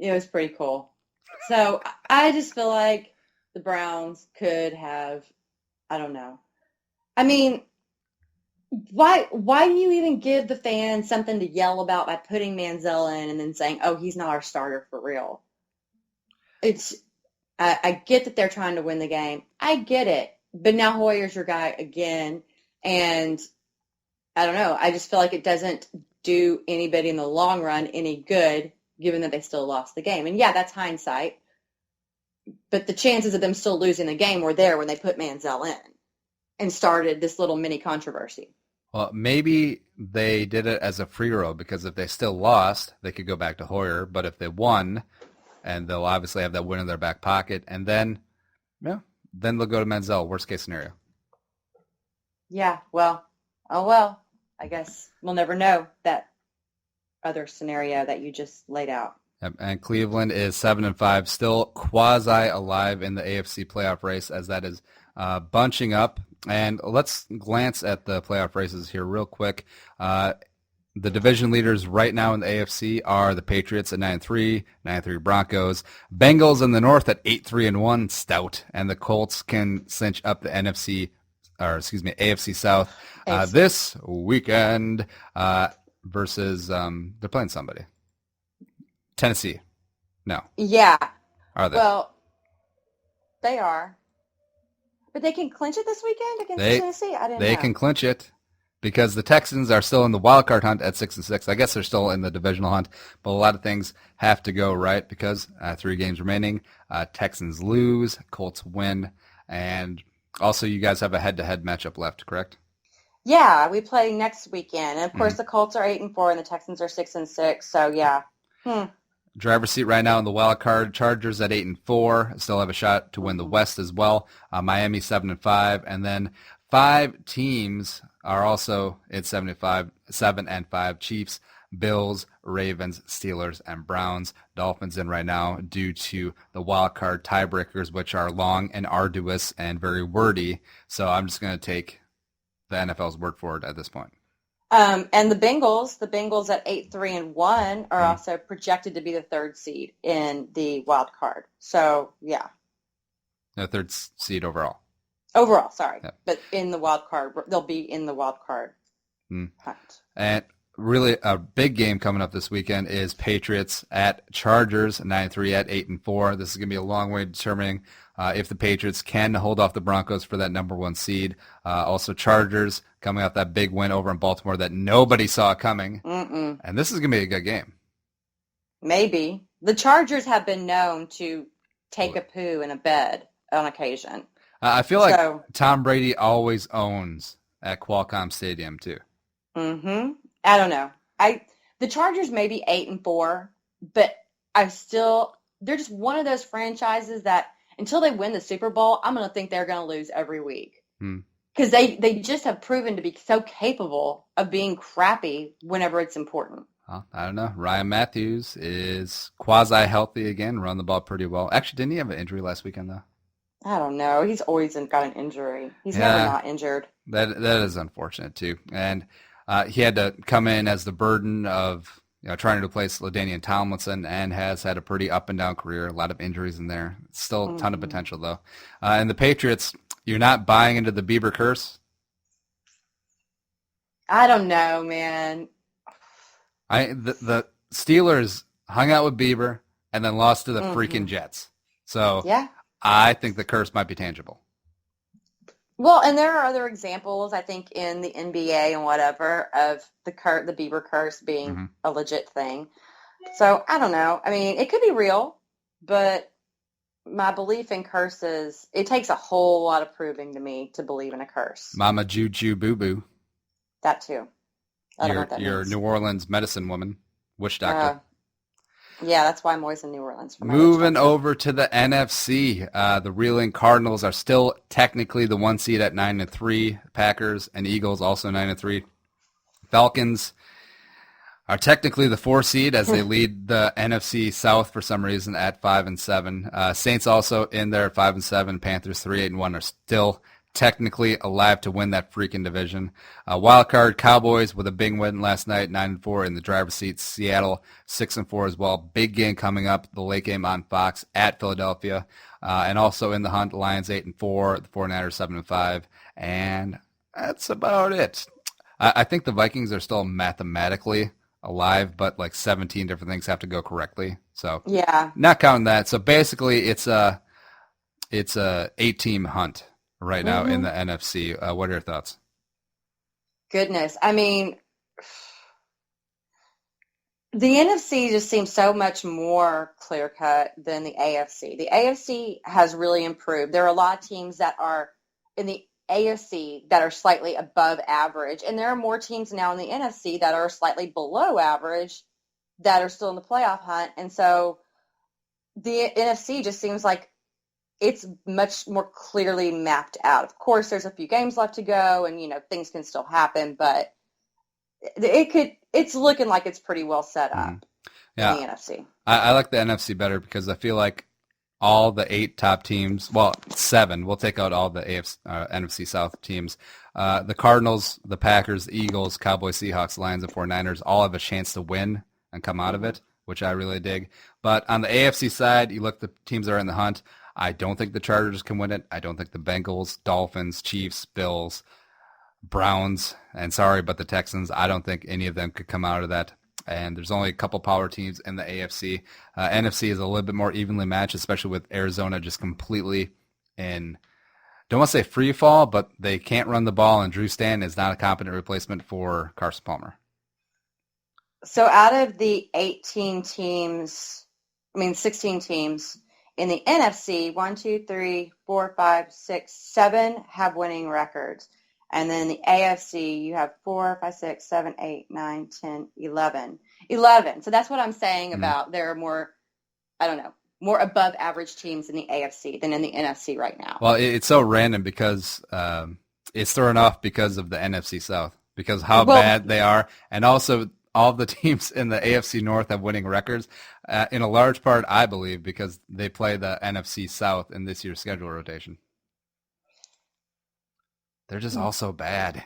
It was pretty cool. So I just feel like the Browns could have, I don't know. I mean, why do you even give the fans something to yell about by putting Manziel in and then saying, oh, he's not our starter for real? I get that they're trying to win the game. I get it. But now Hoyer's your guy again. And I don't know. I just feel like it doesn't do anybody in the long run any good, given that they still lost the game. And yeah, that's hindsight. But the chances of them still losing the game were there when they put Manziel in and started this little mini controversy. Well, maybe they did it as a free roll because if they still lost, they could go back to Hoyer. But if they won, and they'll obviously have that win in their back pocket, and then they'll go to Manziel, worst case scenario. Yeah, well, I guess we'll never know that other scenario that you just laid out. Yep. And Cleveland is 7-5, still quasi alive in the AFC playoff race as that is bunching up. And let's glance at the playoff races here real quick. The division leaders right now in the AFC are the Patriots at 9-3, 9-3 Broncos, Bengals in the North at 8-3-1, stout, and the Colts can cinch up the AFC South this weekend versus they're playing somebody. Tennessee. No. Yeah. Are they? Well, they are. But they can clinch it this weekend against Tennessee? I didn't know. They can clinch it because the Texans are still in the wild card hunt at 6-6. I guess they're still in the divisional hunt, but a lot of things have to go right because 3 games remaining. Texans lose, Colts win, and also you guys have a head-to-head matchup left, correct? Yeah, we play next weekend. And, of course, the Colts are 8-4 and the Texans are 6-6, so yeah. Driver's seat right now in the wild card. Chargers at 8-4, still have a shot to win the West as well. Miami 7-5, and then 5 teams are also at 7-5. Chiefs, Bills, Ravens, Steelers, and Browns. Dolphins in right now due to the wild card tiebreakers, which are long and arduous and very wordy. So I'm just going to take the NFL's word for it at this point. And the Bengals at 8-3-1 are also projected to be the 3rd seed in the wild card. So, yeah. The 3rd seed overall. Overall, sorry. Yep. But in the wild card, they'll be in the wild card hunt. And really a big game coming up this weekend is Patriots at Chargers, 9-3 at 8-4. This is going to be a long way determining if the Patriots can hold off the Broncos for that number 1 seed. Also Chargers coming off that big win over in Baltimore that nobody saw coming. And this is going to be a good game. Maybe. The Chargers have been known to take a poo in a bed on occasion. I feel like Tom Brady always owns at Qualcomm Stadium too. I don't know. The Chargers may be 8-4, but they're just one of those franchises that until they win the Super Bowl, I'm going to think they're going to lose every week. Because they just have proven to be so capable of being crappy whenever it's important. Well, I don't know. Ryan Matthews is quasi-healthy again, run the ball pretty well. Actually, didn't he have an injury last weekend, though? I don't know. He's always got an injury. He's never not injured. That is unfortunate, too. And he had to come in as the burden of trying to replace LaDainian Tomlinson and has had a pretty up-and-down career, a lot of injuries in there. Still a ton of potential, though. And the Patriots, you're not buying into the Bieber curse? I don't know, man. The Steelers hung out with Bieber and then lost to the freaking Jets. So yeah. I think the curse might be tangible. Well, and there are other examples, I think, in the NBA and whatever, of the Bieber curse being a legit thing. So, I don't know. I mean, it could be real, but my belief in curses, it takes a whole lot of proving to me to believe in a curse. Mama Juju Boo Boo. That too. I don't know what that means. New Orleans medicine woman, witch doctor. Yeah, that's why I'm always in New Orleans. Moving over to the NFC, the reeling Cardinals are still technically the 1 seed at 9-3. Packers and Eagles also 9-3. Falcons are technically the 4 seed as they lead the NFC South for some reason at 5-7. Saints also in there at 5-7. Panthers 3-8-1 are still technically alive to win that freaking division. Wild card Cowboys with a big win last night, 9-4 in the driver's seat. Seattle 6-4 as well. Big game coming up, the late game on Fox at Philadelphia, and also in the hunt, Lions 8-4, the 49ers 7-5, and that's about it. I think the Vikings are still mathematically alive, but like 17 different things have to go correctly. So yeah, not counting that. So basically, it's a 8-team hunt right now in the NFC. What are your thoughts? Goodness. I mean, the NFC just seems so much more clear-cut than the AFC. The AFC has really improved. There are a lot of teams that are in the AFC that are slightly above average, and there are more teams now in the NFC that are slightly below average that are still in the playoff hunt. And so the NFC just seems like it's much more clearly mapped out. Of course, there's a few games left to go, and things can still happen, but it's looking like it's pretty well set up in the NFC. I like the NFC better because I feel like all the 8 top teams, well, 7, we'll take out all the NFC South teams. The Cardinals, the Packers, the Eagles, Cowboys, Seahawks, Lions, and 49ers all have a chance to win and come out of it, which I really dig. But on the AFC side, you look at the teams that are in the hunt. I don't think the Chargers can win it. I don't think the Bengals, Dolphins, Chiefs, Bills, Browns, and sorry, but the Texans, I don't think any of them could come out of that. And there's only a couple power teams in the AFC. NFC is a little bit more evenly matched, especially with Arizona just completely in, don't want to say free fall, but they can't run the ball, and Drew Stanton is not a competent replacement for Carson Palmer. So out of the 16 teams in the NFC, 1, 2, 3, 4, 5, 6, 7 have winning records. And then in the AFC, you have 4, 5, 6, 7, 8, 9, 10, 11. 11. So that's what I'm saying about there are more above average teams in the AFC than in the NFC right now. Well, it's so random because it's thrown off because of the NFC South, because how bad they are. And also all the teams in the AFC North have winning records, in a large part, I believe, because they play the NFC South in this year's schedule rotation. They're just all so bad.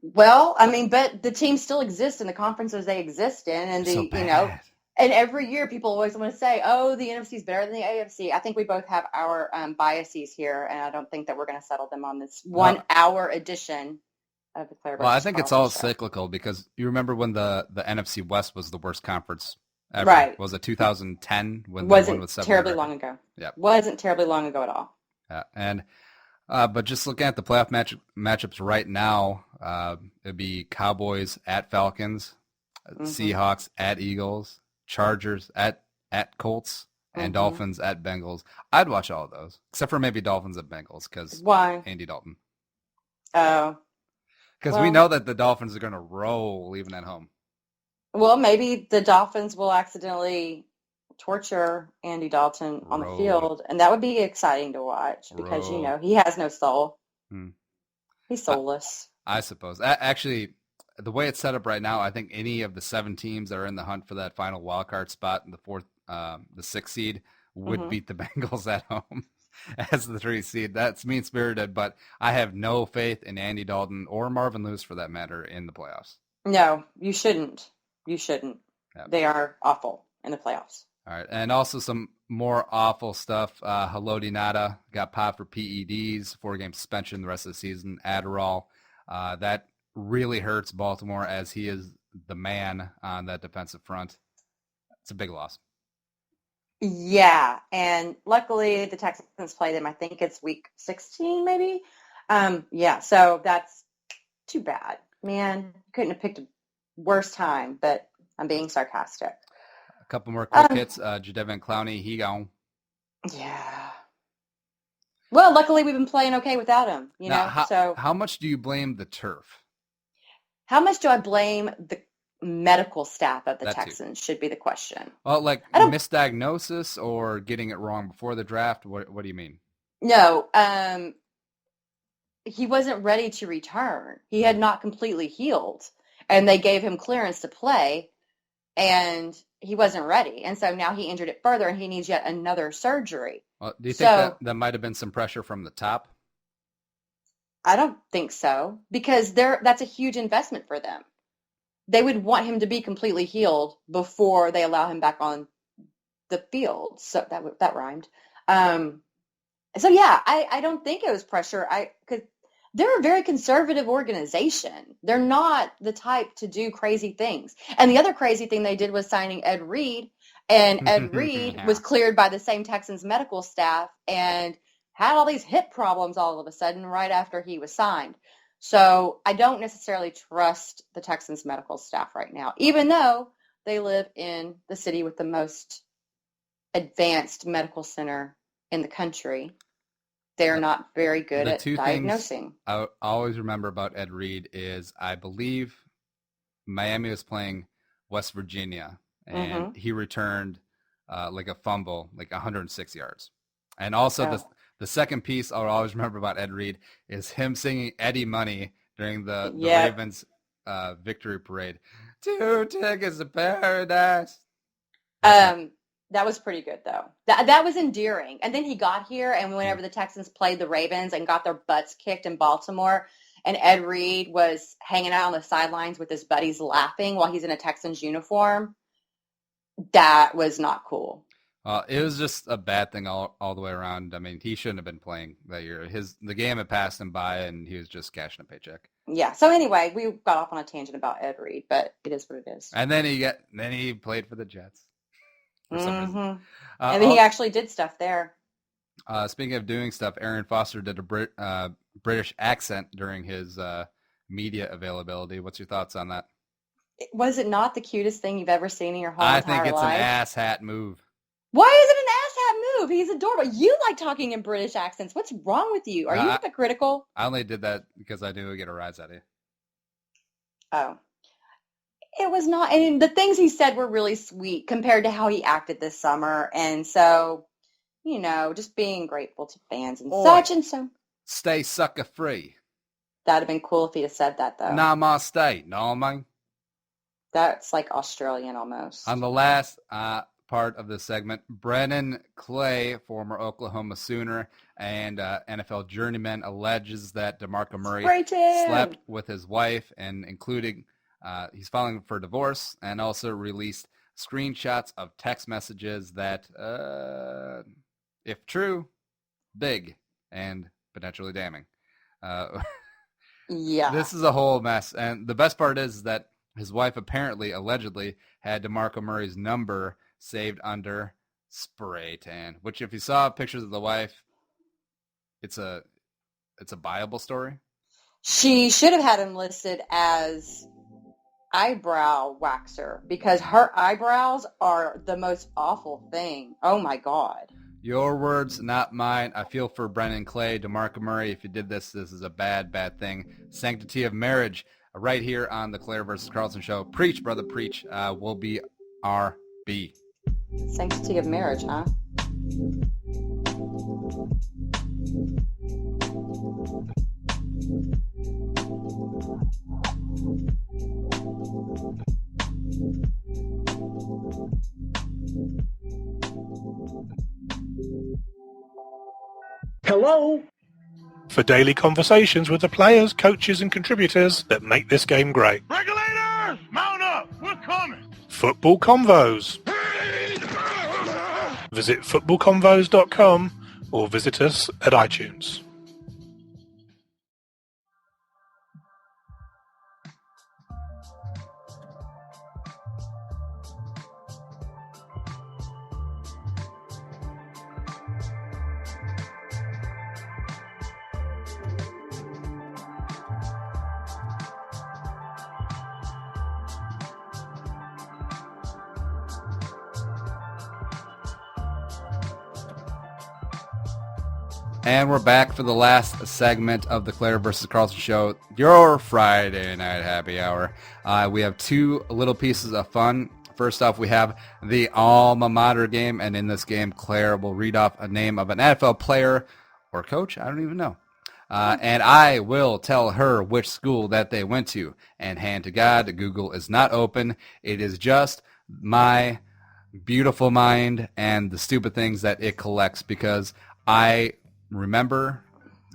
Well, I mean, but the teams still exist in the conferences they exist in, and and every year people always want to say, "Oh, the NFC is better than the AFC." I think we both have our biases here, and I don't think that we're going to settle them on this 1 hour edition of the Claire-vs-Carlson Show. Well, I think it's all cyclical because you remember when the NFC West was the worst conference ever. Right. Was it 2010 when wasn't with 7 terribly long ago? Yeah. Wasn't terribly long ago at all. Yeah, and but just looking at the playoff matchups right now, it'd be Cowboys at Falcons, Seahawks at Eagles, Chargers at Colts, and Dolphins at Bengals. I'd watch all of those, except for maybe Dolphins at Bengals because why? Andy Dalton. Oh. Because we know that the Dolphins are going to roll even at home. Well, maybe the Dolphins will accidentally torture Andy Dalton on the field, and that would be exciting to watch because, he has no soul. He's soulless. I suppose. Actually, the way it's set up right now, I think any of the 7 teams that are in the hunt for that final wild card spot in the 6th seed would beat the Bengals at home as the 3rd seed. That's mean-spirited, but I have no faith in Andy Dalton or Marvin Lewis, for that matter, in the playoffs. No, you shouldn't. You shouldn't. Yep. They are awful in the playoffs. All right, and also some more awful stuff. Ngata got popped for PEDs, 4-game suspension the rest of the season, Adderall. That really hurts Baltimore as he is the man on that defensive front. It's a big loss. Yeah, and luckily the Texans play them. I think it's week 16 maybe. So that's too bad. Man, couldn't have picked a worse time, but I'm being sarcastic. A couple more quick hits. Jadeveon Clowney, he gone. Yeah. Well, luckily we've been playing okay without him, How much do you blame the turf? How much do I blame the medical staff of the Texans should be the question. Well, misdiagnosis or getting it wrong before the draft? What do you mean? No, he wasn't ready to return. He had not completely healed, and they gave him clearance to play, and he wasn't ready. And so now he injured it further, and he needs yet another surgery. Well, do you think that might have been some pressure from the top? I don't think so, because that's a huge investment for them. They would want him to be completely healed before they allow him back on the field. So that rhymed. So yeah, I don't think it was pressure. Because they're a very conservative organization. They're not the type to do crazy things. And the other crazy thing they did was signing Ed Reed, and Ed Reed was cleared by the same Texans medical staff and had all these hip problems all of a sudden right after he was signed. So I don't necessarily trust the Texans medical staff right now, even though they live in the city with the most advanced medical center in the country. They're not very good at diagnosing. I always remember about Ed Reed is I believe Miami was playing West Virginia, and he returned like a fumble, like 106 yards. And also the second piece I'll always remember about Ed Reed is him singing Eddie Money during the Ravens victory parade. 2 tickets to paradise. That was pretty good, though. That was endearing. And then he got here, and whenever the Texans played the Ravens and got their butts kicked in Baltimore, and Ed Reed was hanging out on the sidelines with his buddies laughing while he's in a Texans uniform, that was not cool. It was just a bad thing all the way around. I mean, he shouldn't have been playing that year. The game had passed him by, and he was just cashing a paycheck. Yeah. So anyway, we got off on a tangent about Ed Reed, but it is what it is. And then he played for the Jets. For some reason. And then he actually did stuff there. Speaking of doing stuff, Aaron Foster did a British accent during his media availability. What's your thoughts on that? Was it not the cutest thing you've ever seen in your whole entire life? I think it's an asshat move. Why is it an asshat move? He's adorable. You like talking in British accents. What's wrong with you? Are you hypocritical? I only did that because I knew I'd get a rise out of you. Oh. It was not, and the things he said were really sweet compared to how he acted this summer. And so, just being grateful to fans and such and so. Stay sucker free. That'd have been cool if he'd have said that, though. Namaste. No, man. That's like Australian almost. On the last part of this segment, Brennan Clay, former Oklahoma Sooner and NFL journeyman, alleges that DeMarco Murray slept with his wife, and including he's filing for divorce, and also released screenshots of text messages that, if true, big and potentially damning. Yeah. This is a whole mess. And the best part is that his wife allegedly had DeMarco Murray's number saved under spray tan, which if you saw pictures of the wife, it's a viable story. She should have had him listed as eyebrow waxer, because her eyebrows are the most awful thing. Oh my God. Your words, not mine. I feel for Brennan Clay, DeMarco Murray. If you did this is a bad, bad thing. Sanctity of marriage, right here on the Claire-vs-Carlson Show. Preach, brother, preach. Will be RB. Sanctity of marriage, huh? Hello? For daily conversations with the players, coaches, and contributors that make this game great. Regulators, mount up! We're coming! Football Convos. Visit footballconvos.com or visit us at iTunes. And we're back for the last segment of the Claire-vs-Carlson Show, your Friday night happy hour. We have two little pieces of fun. First off, we have the Alma Mater game, and in this game, Claire will read off a name of an NFL player or coach, I don't even know. And I will tell her which school that they went to. And hand to God, Google is not open. It is just my beautiful mind and the stupid things that it collects, because I remember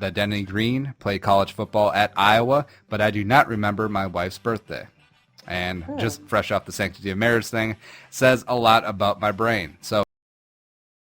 that Denny Green played college football at Iowa, but I do not remember my wife's birthday. And just fresh off the sanctity of marriage thing, says a lot about my brain. So